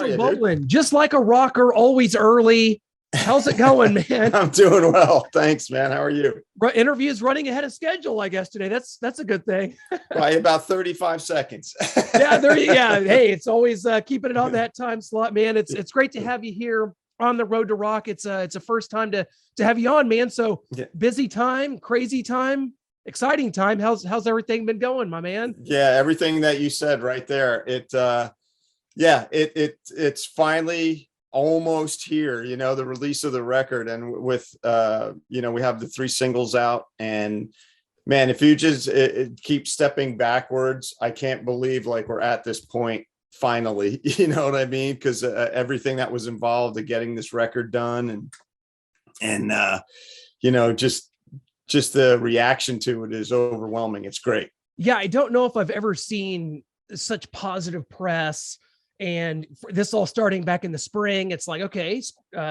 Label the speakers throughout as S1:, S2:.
S1: are
S2: Rachel
S1: you,
S2: Bolan, just like a rocker, always early. How's it going, man?
S1: I'm doing well. Thanks, man. How are you?
S2: Interview's running ahead of schedule, I guess, today. That's a good thing.
S1: By about 35 seconds.
S2: Yeah. Hey, it's always keeping it on that time slot, man. It's great to have you here on the Road to Rock. It's a first time to have you on, man. So busy time, crazy time, exciting time. How's everything been going, my man?
S1: Yeah, everything that you said right there. It's finally almost here, the release of the record, and with we have the 3 singles out, and man, if you just keep stepping backwards, I can't believe like we're at this point finally, you know what I mean? Because everything that was involved in getting this record done, and just the reaction to it is overwhelming. It's great.
S2: Yeah, I don't know if I've ever seen such positive press. And this all starting back in the spring, it's like, okay,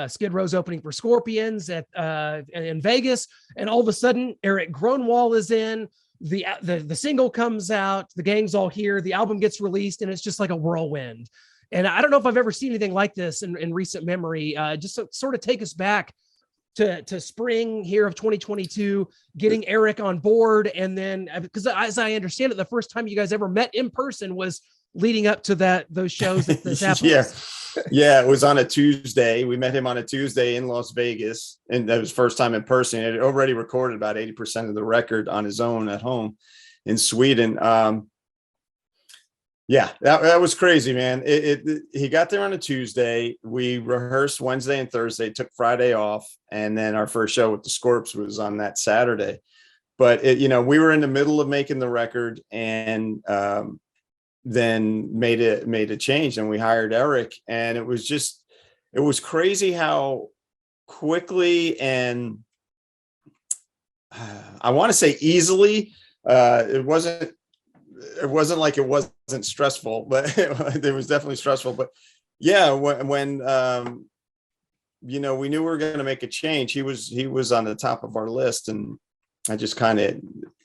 S2: Skid Row's opening for Scorpions in Vegas, and all of a sudden Erik Gronwall is in. The single comes out, the gang's all here, the album gets released, and it's just like a whirlwind. And I don't know if I've ever seen anything like this in recent memory. Just to sort of take us back to spring here of 2022, getting Erik on board, and then because as I understand it, the first time you guys ever met in person was leading up to those shows that this happened.
S1: Yeah, it was on a Tuesday. We met him on a Tuesday in Las Vegas, and that was first time in person. He had already recorded about 80% of the record on his own at home in Sweden. That was crazy, man. He got there on a Tuesday. We rehearsed Wednesday and Thursday, took Friday off, and then our first show with the Scorps was on that Saturday. But we were in the middle of making the record, and then made a change, and we hired Erik, and it was crazy how quickly, and I want to say easily, it wasn't like it wasn't stressful, but it was definitely stressful. But yeah, when we knew we were going to make a change, he was on the top of our list, and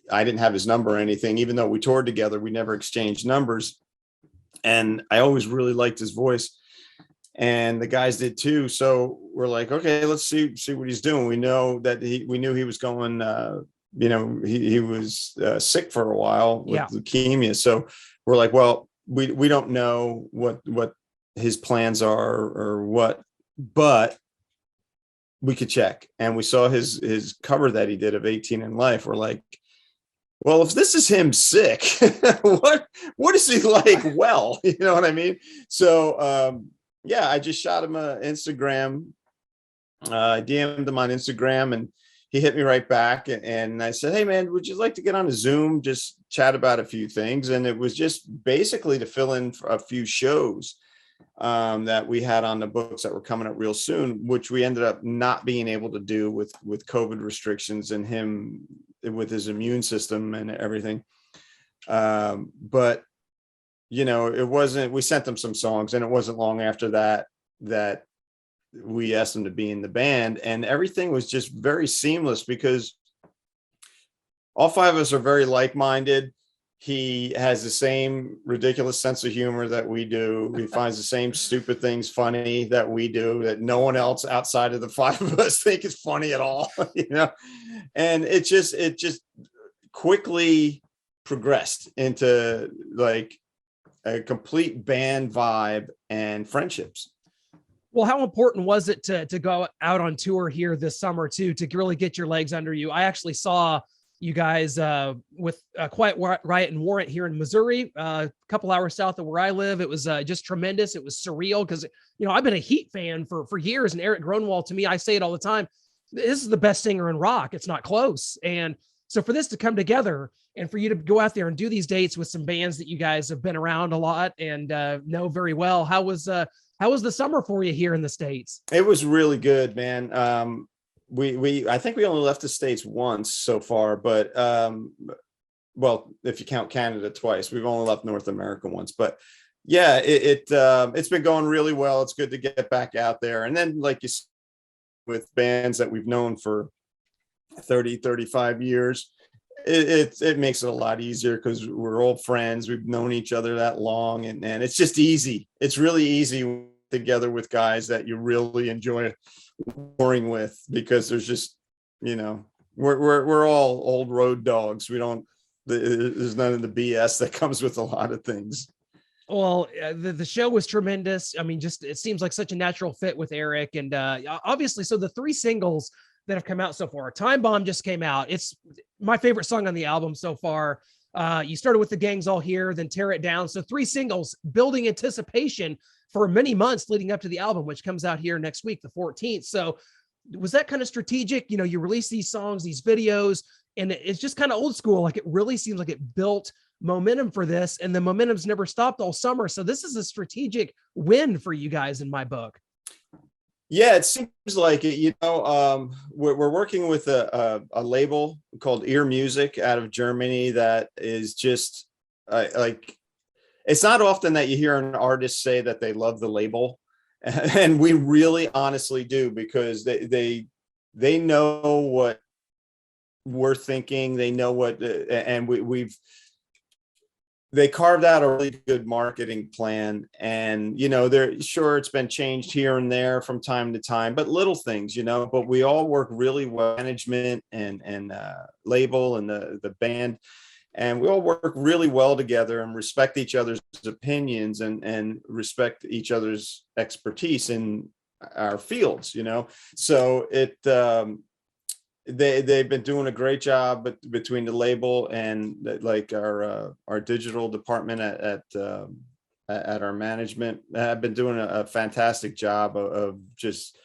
S1: I didn't have his number or anything, even though we toured together. We never exchanged numbers. And I always really liked his voice, and the guys did too. So we're like, okay, let's see what he's doing. We know that we knew he was going, he was sick for a while with leukemia. So we're like, well, we don't know what his plans are or what, but we could check. And we saw his cover that he did of 18 in Life. We're like, well, if this is him sick, what is he like? Well, you know what I mean? So, I just shot him an Instagram. I DM'd him on Instagram, and he hit me right back. And I said, hey, man, would you like to get on a Zoom, just chat about a few things? And it was just basically to fill in for a few shows that we had on the books that were coming up real soon, which we ended up not being able to do with COVID restrictions and him with his immune system and everything. But it wasn't, we sent them some songs, and it wasn't long after that we asked him to be in the band, and everything was just very seamless because all 5 of us are very like-minded. He has the same ridiculous sense of humor that we do. He finds the same stupid things funny that we do, that no one else outside of the 5 of us think is funny at all, And it just quickly progressed into like a complete band vibe and friendships.
S2: Well, how important was it to go out on tour here this summer too, to really get your legs under you? I actually saw you guys with Quiet Riot and Warrant here in Missouri, a couple hours south of where I live. It was just tremendous. It was surreal because, I've been a Heat fan for years, and Erik Gronwall, to me, I say it all the time, this is the best singer in rock. It's not close. And so for this to come together and for you to go out there and do these dates with some bands that you guys have been around a lot and know very well, how was the summer for you here in the States?
S1: It was really good, man. I think we only left the States once so far, but well, if you count Canada twice, we've only left North America once. But yeah, it's been going really well. It's good to get back out there. And then, like you said, with bands that we've known for 35 years, it makes it a lot easier because we're old friends. We've known each other that long, and it's just easy. It's really easy together with guys that you really enjoy touring with, because there's just, we're all old road dogs. There's none of the BS that comes with a lot of things.
S2: Well, the show was tremendous. I mean, just it seems like such a natural fit with Erik, and obviously, so the 3 singles that have come out so far. Time Bomb just came out. It's my favorite song on the album so far. You started with The Gang's All Here, then Tear It Down. So 3 singles, building anticipation for many months leading up to the album, which comes out here next week, the 14th. So was that kind of strategic? You release these songs, these videos, and it's just kind of old school. Like, it really seems like it built momentum for this, and the momentum's never stopped all summer. So this is a strategic win for you guys in my book.
S1: Yeah, it seems like it. We're working with a label called Ear Music out of Germany that is just like, it's not often that you hear an artist say that they love the label, and we really honestly do, because they know what we're thinking. They know what, and they carved out a really good marketing plan, and they're sure it's been changed here and there from time to time, but little things, but we all work really well, management and label and the band, and we all work really well together and respect each other's opinions and respect each other's expertise in our fields, so they've been doing a great job between the label and like our digital department at our management have been doing a fantastic job of just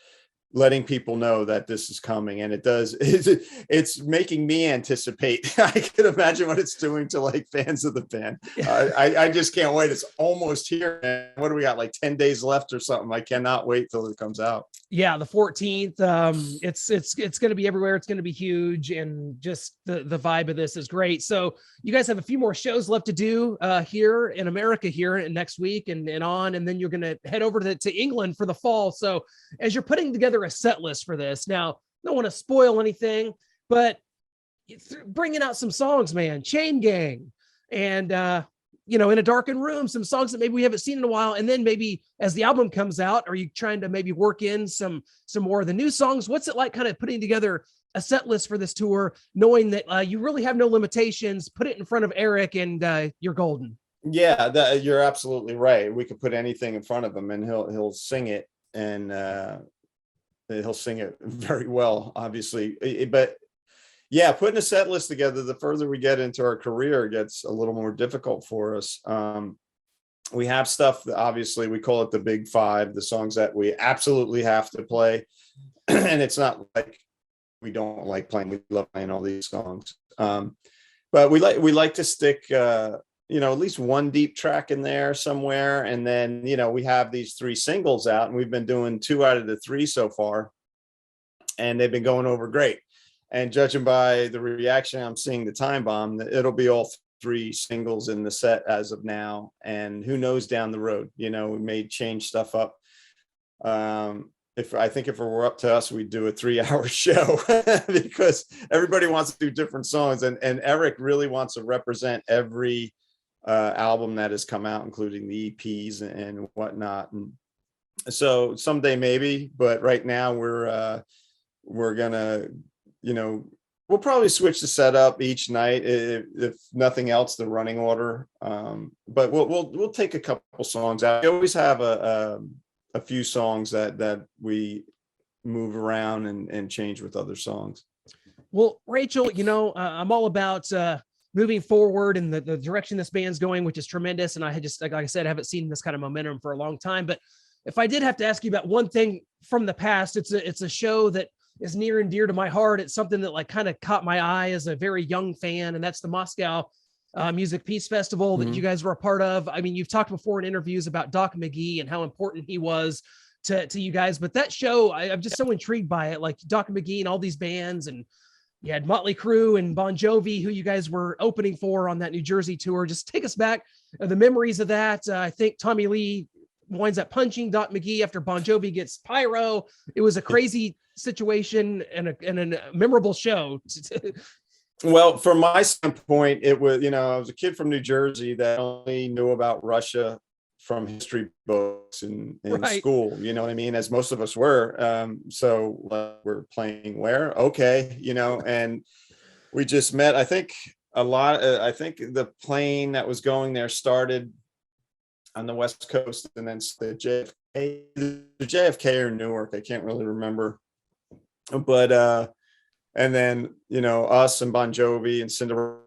S1: letting people know that this is coming, and it's making me anticipate. I can imagine what it's doing to like fans of the band. I just can't wait. It's almost here. What do we got, like 10 days left or something? I cannot wait till it comes out.
S2: Yeah, the 14th. It's going to be everywhere. It's going to be huge, and just the vibe of this is great. So you guys have a few more shows left to do here in America here next week and on, and then you're going to head over to England for the fall. So as you're putting together a set list for this, now, I don't want to spoil anything, but bringing out some songs, man. Chain Gang, and In a Darkened Room, some songs that maybe we haven't seen in a while. And then maybe as the album comes out, are you trying to maybe work in some more of the new songs? What's it like kind of putting together a set list for this tour, knowing that you really have no limitations? Put it in front of Erik and you're golden.
S1: Yeah, you're absolutely right. We could put anything in front of him and he'll sing it, and he'll sing it very well, obviously. But yeah, putting a set list together, the further we get into our career, it gets a little more difficult for us. We have stuff that obviously we call it the big 5, the songs that we absolutely have to play. And it's not like we don't like playing, we love playing all these songs. But we like to stick, at least one deep track in there somewhere. And then, we have these 3 singles out, and we've been doing 2 out of the 3 so far, and they've been going over great. And judging by the reaction I'm seeing to Time Bomb, it'll be all 3 singles in the set as of now. And who knows down the road, we may change stuff up. If it were up to us, we'd do a 3-hour show because everybody wants to do different songs. And Erik really wants to represent every album that has come out, including the EPs and whatnot. And so someday maybe, but right now we're gonna, we'll probably switch the setup each night, if nothing else, the running order. But we'll take a couple songs out. We always have a few songs that we move around and change with other songs.
S2: Well, Rachel, I'm all about moving forward in the direction this band's going, which is tremendous. And I had just, like I said, I haven't seen this kind of momentum for a long time. But if I did have to ask you about one thing from the past, it's a show that is near and dear to my heart. It's something that like kind of caught my eye as a very young fan, and that's the Moscow Music Peace Festival that you guys were a part of. I mean, you've talked before in interviews about Doc McGee and how important he was to you guys, but that show, I'm just so intrigued by it. Like Doc McGee and all these bands, and you had Motley Crue and Bon Jovi, who you guys were opening for on that New Jersey tour. Just take us back, the memories of that. I think Tommy Lee winds up punching Doc McGee after Bon Jovi gets pyro. It was a crazy situation and a memorable show.
S1: Well, from my standpoint, it was, I was a kid from New Jersey that only knew about Russia from history books in
S2: Right.
S1: school, you know what I mean? As most of us were. So we're playing where? Okay, you know, and we just met. I think I think the plane that was going there started on the West Coast, and then the JFK or Newark, I can't really remember. But and then, you know, us and Bon Jovi and Cinderella,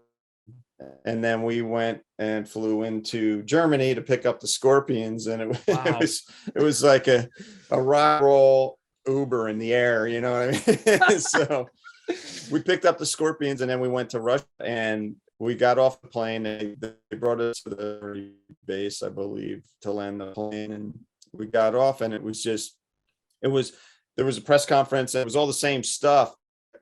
S1: and then we went and flew into Germany to pick up the Scorpions, and
S2: Wow.
S1: it was like a rock roll Uber in the air, you know what I mean? So we picked up the Scorpions, and then we went to Russia, and we got off the plane. They brought us to the base, I believe, to land the plane, and we got off, and it was there was a press conference, and it was all the same stuff.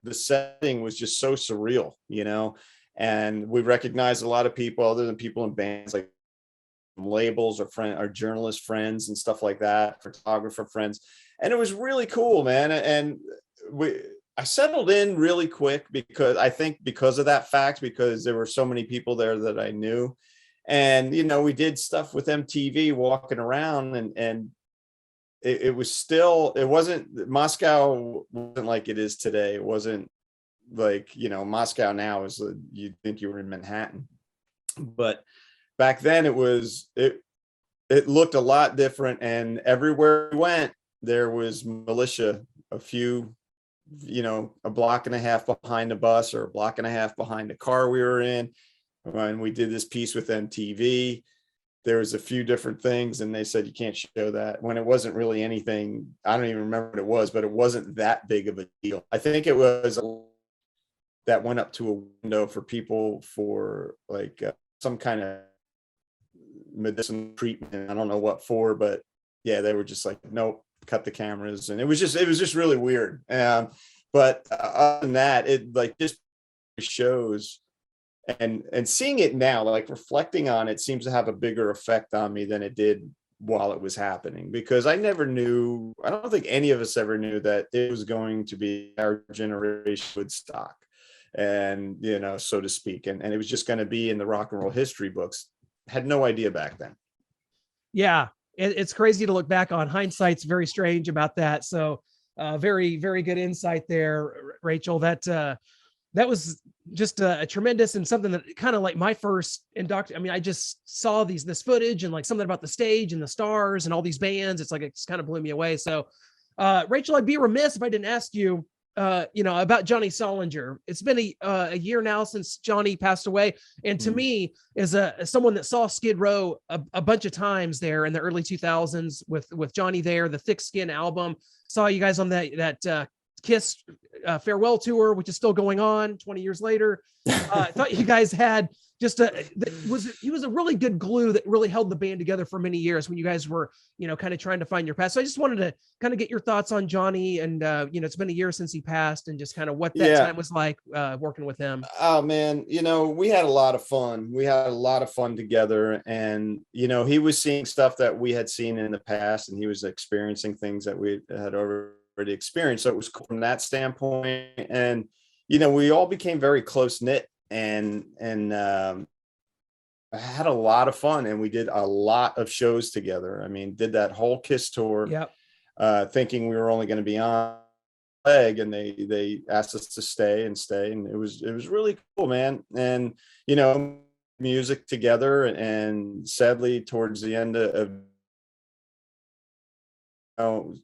S1: The setting was just so surreal, you know, and we recognized a lot of people other than people in bands, like labels or our journalist friends and stuff like that, photographer friends. And it was really cool, man. And I settled in really quick because I think because of that fact, because there were so many people there that I knew. And, you know, we did stuff with MTV walking around, and it was still, it wasn't, Moscow wasn't like it is today. It wasn't like, you know, Moscow now is, you'd think you were in Manhattan. But back then it looked a lot different. And everywhere we went, there was militia, a few, you know, a block and a half behind the bus or a block and a half behind the car we were in. When we did this piece with MTV, there was a few different things, and they said you can't show that, when it wasn't really anything. I don't even remember what it was, but it wasn't that big of a deal. I think it was that went up to a window for people for like some kind of medicinal treatment. I don't know what for, but yeah, they were just like, nope, cut the cameras. And it was just really weird. But other than that, it like just shows, and seeing it now, like reflecting on it, seems to have a bigger effect on me than it did while it was happening, because I never knew, I don't think any of us ever knew that it was going to be our generation Woodstock, and, you know, so to speak, and it was just going to be in the rock and roll history books. Had no idea back then.
S2: Yeah, it's crazy to look back on. Hindsight's very strange about that. So very, very good insight there, Rachel. That was just a tremendous, and something that kind of like my first I mean, I just saw this footage and like something about the stage and the stars and all these bands. It's like, it's kind of blew me away. So Rachel, I'd be remiss if I didn't ask you, you know, about Johnny Solinger. It's been a year now since Johnny passed away. And to me, as someone that saw Skid Row a bunch of times there in the early 2000s with Johnny there, the Thick Skin album, saw you guys on that Kiss farewell tour, which is still going on 20 years later. I thought you guys had just he was a really good glue that really held the band together for many years when you guys were, you know, kind of trying to find your path. So I just wanted to kind of get your thoughts on Johnny, and you know, it's been a year since he passed, and just kind of what that time was like working with him.
S1: Oh man, you know, we had a lot of fun. We had a lot of fun together, and you know, he was seeing stuff that we had seen in the past, and he was experiencing things that we had already experienced. So it was cool from that standpoint. And you know, we all became very close knit, and I had a lot of fun, and we did a lot of shows together. I mean, did that whole Kiss tour, thinking we were only going to be on leg, and they asked us to stay, and it was really cool, man. And you know, music together, and sadly towards the end of you know,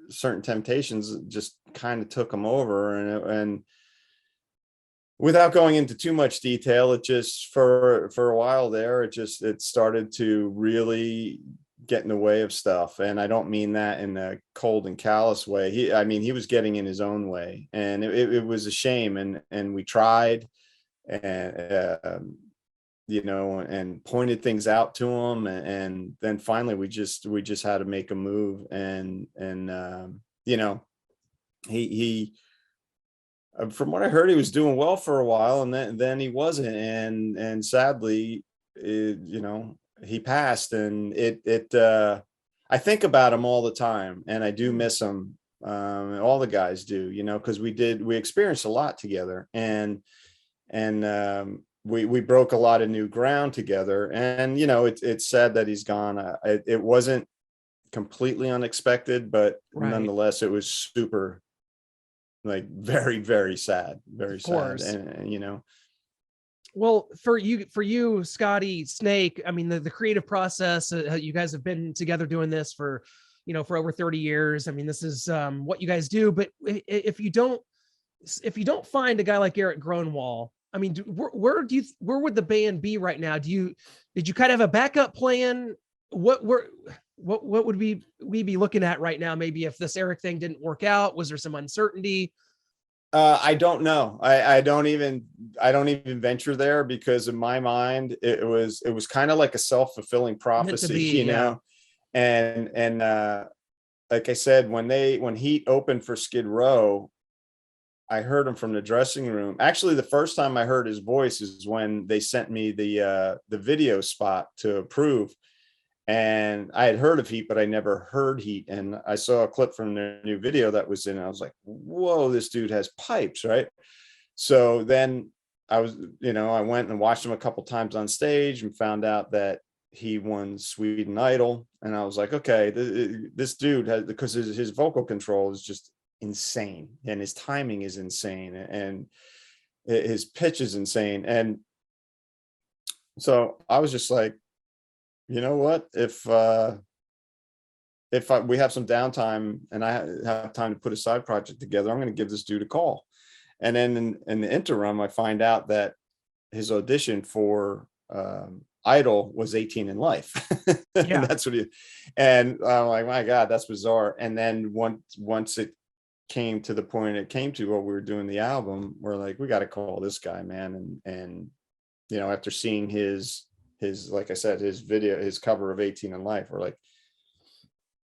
S1: certain temptations just kind of took them over, and without going into too much detail, it just for a while there, it started to really get in the way of stuff. And I don't mean that in a cold and callous way. He was getting in his own way, and it was a shame. And we tried, and you know, and pointed things out to him, and then finally we just had to make a move. And you know, he from what I heard, he was doing well for a while, and then he wasn't, and sadly, you know, he passed. And I think about him all the time, and I do miss him. All the guys do, you know, because we experienced a lot together, and we broke a lot of new ground together, and it's sad that he's gone. It wasn't completely unexpected, but
S2: Right.
S1: nonetheless, it was super, like, very, very sad, very
S2: Of
S1: sad.
S2: course.
S1: And
S2: Well, for you, Scotty Snake, I mean, the creative process, you guys have been together doing this for, for over 30 years. I mean, this is what you guys do. But if you don't find a guy like Erik Gronwall, I mean, where would the band be right now? Did you kind of have a backup plan? What would we be looking at right now? Maybe if this Erik thing didn't work out, was there some uncertainty?
S1: I don't know. I don't even venture there, because in my mind, it was kind of like a self-fulfilling prophecy,
S2: Yeah.
S1: And like I said, when Heat opened for Skid Row, I heard him from the dressing room. Actually, the first time I heard his voice is when they sent me the video spot to approve. And I had heard of Heat, but I never heard Heat. And I saw a clip from their new video that was in. I was like, whoa, this dude has pipes, right? So then I went and watched him a couple times on stage and found out that he won Sweden Idol. And I was like, okay, this dude has, because his vocal control is just insane, and his timing is insane, and his pitch is insane. And so I was just like, you know what, if we have some downtime and I have time to put a side project together, I'm going to give this dude a call. And then in the interim, I find out that his audition for Idol was 18 in Life.
S2: Yeah.
S1: And that's what and I'm like, my God, that's bizarre. And then once it came to the point it came to, what we were doing the album, we're like, we got to call this guy, man. And after seeing his, like I said, his video, his cover of 18 in Life, we're like,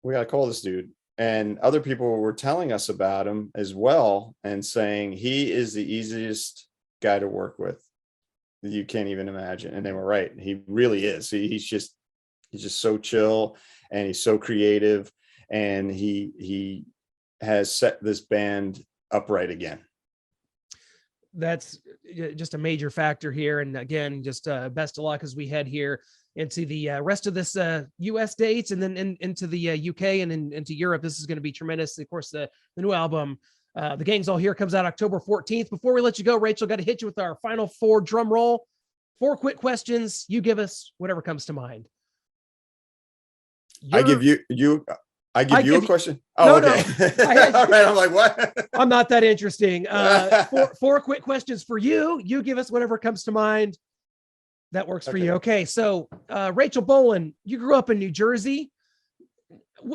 S1: we got to call this dude. And other people were telling us about him as well, and saying he is the easiest guy to work with. You can't even imagine. And they were right. He really is. He's just so chill, and he's so creative, and he has set this band upright again.
S2: That's just a major factor here. And again, just best of luck as we head here into the rest of this US dates, and then into the UK and into Europe. This is going to be tremendous. Of course, the new album, The Gang's All Here, comes out October 14th. Before we let you go, Rachel, got to hit you with our final 4 drum roll. 4 quick questions. You give us whatever comes to mind.
S1: I give you a question. Oh, no, okay. No. All right. I'm like, what?
S2: I'm not that interesting. 4 quick questions for you. You give us whatever comes to mind. That works for you. Okay. So, Rachel Bolan, you grew up in New Jersey.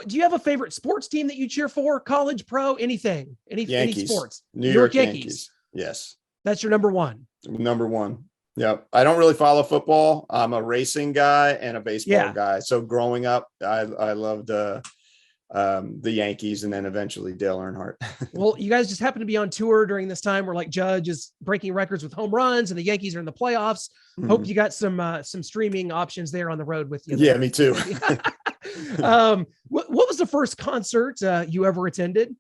S2: Do you have a favorite sports team that you cheer for? College, pro, anything? Any sports?
S1: New York Yankees. Yes.
S2: That's your number one.
S1: Number one. Yep. I don't really follow football. I'm a racing guy and a baseball guy. So growing up, I loved the Yankees, and then eventually Dale Earnhardt.
S2: Well, you guys just happen to be on tour during this time where, like, Judge is breaking records with home runs and the Yankees are in the playoffs. Mm-hmm. Hope you got some streaming options there on the road with you.
S1: Yeah, me too.
S2: What was the first concert you ever attended?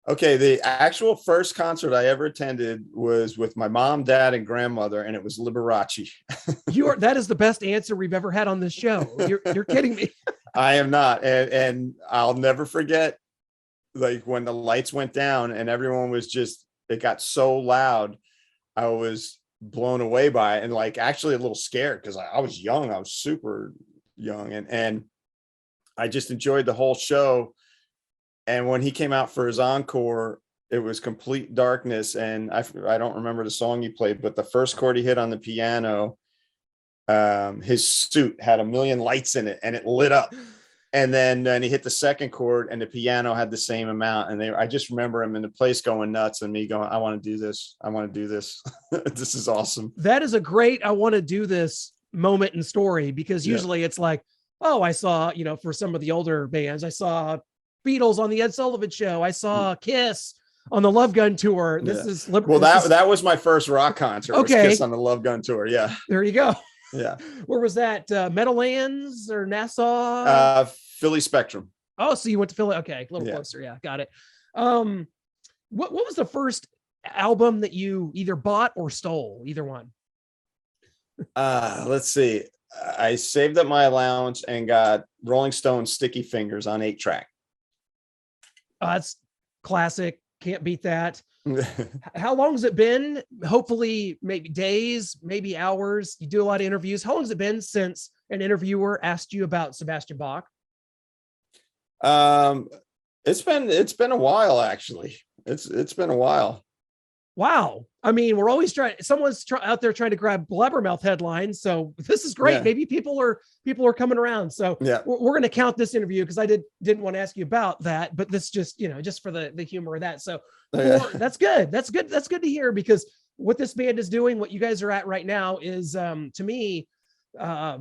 S1: Okay, the actual first concert I ever attended was with my mom, dad, and grandmother, and it was Liberace.
S2: That is the best answer we've ever had on this show. You're kidding me.
S1: I am not. And I'll never forget, like, when the lights went down and everyone was just, it got so loud. I was blown away by it, and, like, actually a little scared, because I was young. I was super young, and I just enjoyed the whole show. And when he came out for his encore, it was complete darkness. And I don't remember the song he played, but the first chord he hit on the piano, his suit had a million lights in it, and it lit up. And then he hit the second chord, and the piano had the same amount. And I just remember him in the place going nuts, and me going, I want to do this. I want to do this. This is awesome.
S2: That is a great, I want to do this moment in story, because usually it's like, oh, I saw, for some of the older bands, I saw Beatles on the Ed Sullivan Show. I saw Kiss on the Love Gun tour. This is
S1: that was my first rock concert. Okay, was Kiss on the Love Gun tour. Yeah,
S2: there you go.
S1: Yeah,
S2: where was that? Meadowlands or Nassau?
S1: Philly Spectrum.
S2: Oh, so you went to Philly? Okay, a little closer. Yeah, got it. What was the first album that you either bought or stole? Either one.
S1: Let's see. I saved up my allowance and got Rolling Stone Sticky Fingers on 8-track.
S2: That's classic. Can't beat that. How long has it been? Hopefully, maybe days, maybe hours. You do a lot of interviews. How long has it been since an interviewer asked you about Sebastian Bach?
S1: It's been a while, actually. It's been a while.
S2: Wow. I mean, we're always someone's out there trying to grab blabbermouth headlines. So this is great.
S1: Yeah.
S2: Maybe people are coming around. So
S1: Yeah.
S2: we're going to count this interview because I didn't want to ask you about that, but this just, just for the humor of that. So that's good. That's good. That's good to hear, because what this band is doing, what you guys are at right now is, to me, I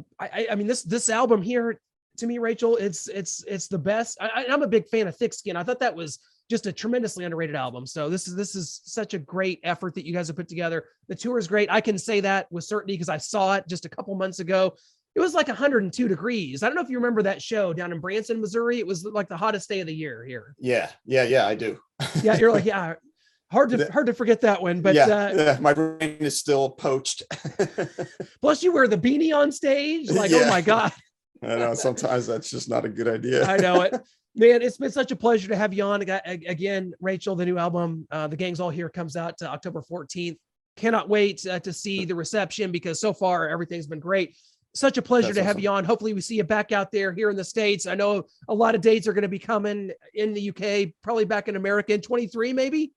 S2: mean, this album here, to me, Rachel, it's the best. I'm a big fan of Thick Skin. I thought that was just a tremendously underrated album. So this is such a great effort that you guys have put together. The tour is great. I can say that with certainty because I saw it just a couple months ago. It was like 102 degrees. I don't know if you remember that show down in Branson, Missouri. It was like the hottest day of the year here.
S1: Yeah, I do.
S2: Yeah, you're like, yeah. Hard to forget that one, but
S1: yeah, my brain is still poached.
S2: Plus you wear the beanie on stage. Like, oh my God.
S1: I know sometimes that's just not a good idea.
S2: I know it. Man, it's been such a pleasure to have you on again, Rachel. The new album, The Gang's All Here, comes out October 14th. Cannot wait to see the reception, because so far everything's been great. Such a pleasure to have you on. Hopefully we see you back out there here in the States. I know a lot of dates are going to be coming in the UK, probably back in America in 23, maybe.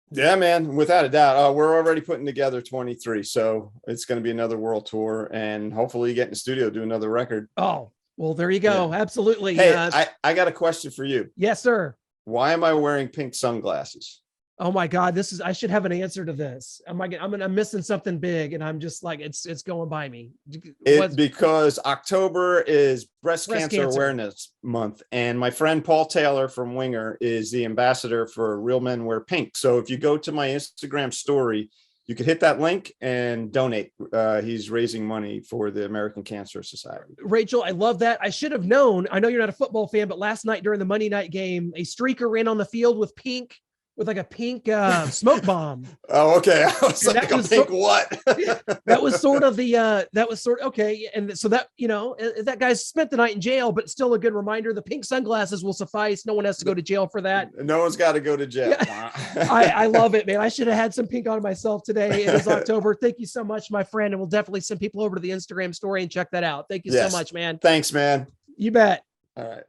S1: Yeah, man, without a doubt. We're already putting together 23. So it's going to be another world tour, and hopefully get in the studio, do another record.
S2: Oh, well, there you go. Yeah. Absolutely.
S1: Hey, I got a question for you.
S2: Yes, sir.
S1: Why am I wearing pink sunglasses?
S2: Oh my God, I should have an answer to this. I'm missing something big, and I'm just like, it's going by me.
S1: Because October is breast cancer awareness month, and my friend Paul Taylor from Winger is the ambassador for Real Men Wear Pink. So if you go to my Instagram story, you could hit that link and donate. He's raising money for the American Cancer Society.
S2: Rachel, I love that. I should have known. I know you're not a football fan, but last night during the Monday night game, a streaker ran on the field with like a pink smoke bomb.
S1: Oh, okay. I was like, a pink what?
S2: That was sort of okay. And so that, that guy spent the night in jail, but still a good reminder. The pink sunglasses will suffice. No one has to go to jail for that.
S1: No one's got to go to jail.
S2: Yeah. I love it, man. I should have had some pink on myself today. It is October. Thank you so much, my friend. And we'll definitely send people over to the Instagram story and check that out. Thank you so much, man.
S1: Thanks, man.
S2: You bet.
S1: All right.